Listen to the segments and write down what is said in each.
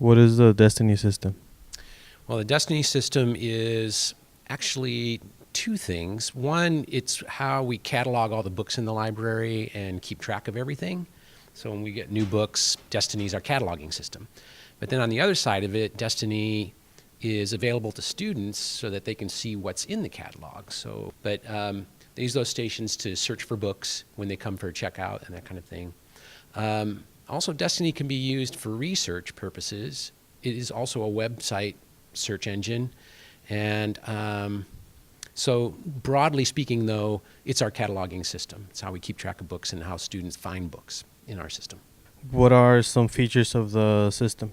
What is the Destiny system? Well, the Destiny system is actually two things. One, it's how we catalog all the books in the library and keep track of everything. So when we get new books, Destiny is our cataloging system. But then on the other side of it, Destiny is available to students so that they can see what's in the catalog. They use those stations to search for books when they come for a checkout and that kind of thing. Also, Destiny can be used for research purposes. It is also a website search engine. And so broadly speaking, though, it's our cataloging system. It's how we keep track of books and how students find books in our system. What are some features of the system?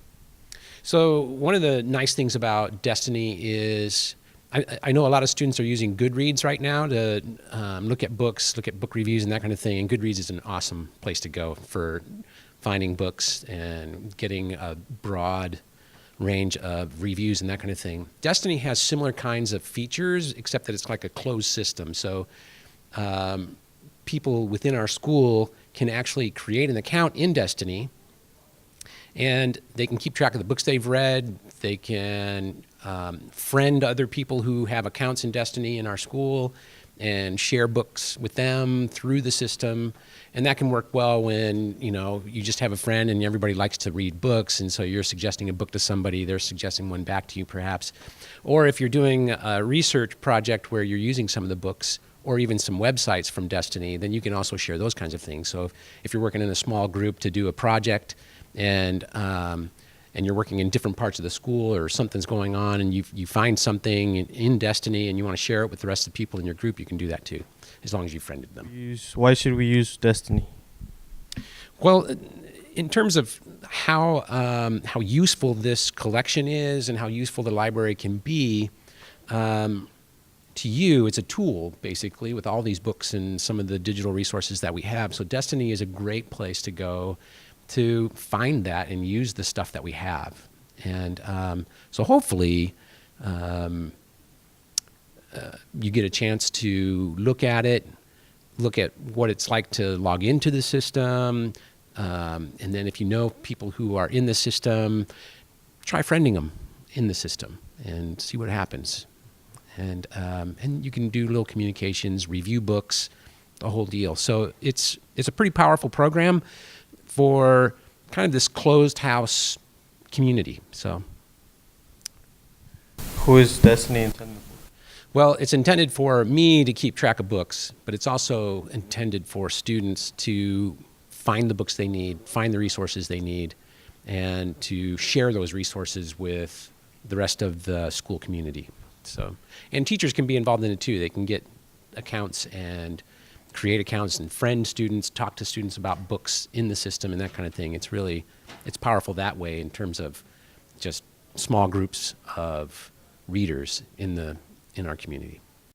So one of the nice things about Destiny is I know a lot of students are using Goodreads right now to look at books, look at book reviews and that kind of thing. And Goodreads is an awesome place to go for finding books and getting a broad range of reviews and that kind of thing. Destiny has similar kinds of features, except that it's like a closed system. So people within our school can actually create an account in Destiny, and they can keep track of the books they've read. They can friend other people who have accounts in Destiny in our school and share books with them through the system. And that can work well when, you just have a friend and everybody likes to read books, and so you're suggesting a book to somebody, they're suggesting one back to you perhaps. Or if you're doing a research project where you're using some of the books or even some websites from Destiny, then you can also share those kinds of things. So if you're working in a small group to do a project and you're working in different parts of the school, or something's going on and you find something in Destiny and you want to share it with the rest of the people in your group, you can do that too, as long as you friended them. Why should we use Destiny? Well, in terms of how useful this collection is and how useful the library can be, to you, it's a tool, basically, with all these books and some of the digital resources that we have. So Destiny is a great place to go to find that and use the stuff that we have. And so hopefully you get a chance to look at it, look at what it's like to log into the system, and then if you know people who are in the system, try friending them in the system and see what happens. And you can do little communications, review books, the whole deal. So it's a pretty powerful program for kind of this closed house community. So, who is Destiny intended for? Well, it's intended for me to keep track of books, but it's also intended for students to find the books they need, find the resources they need, and to share those resources with the rest of the school community. So, and teachers can be involved in it too. They can get accounts and create accounts and friend students, talk to students about books in the system and that kind of thing. It's powerful that way in terms of just small groups of readers in our community.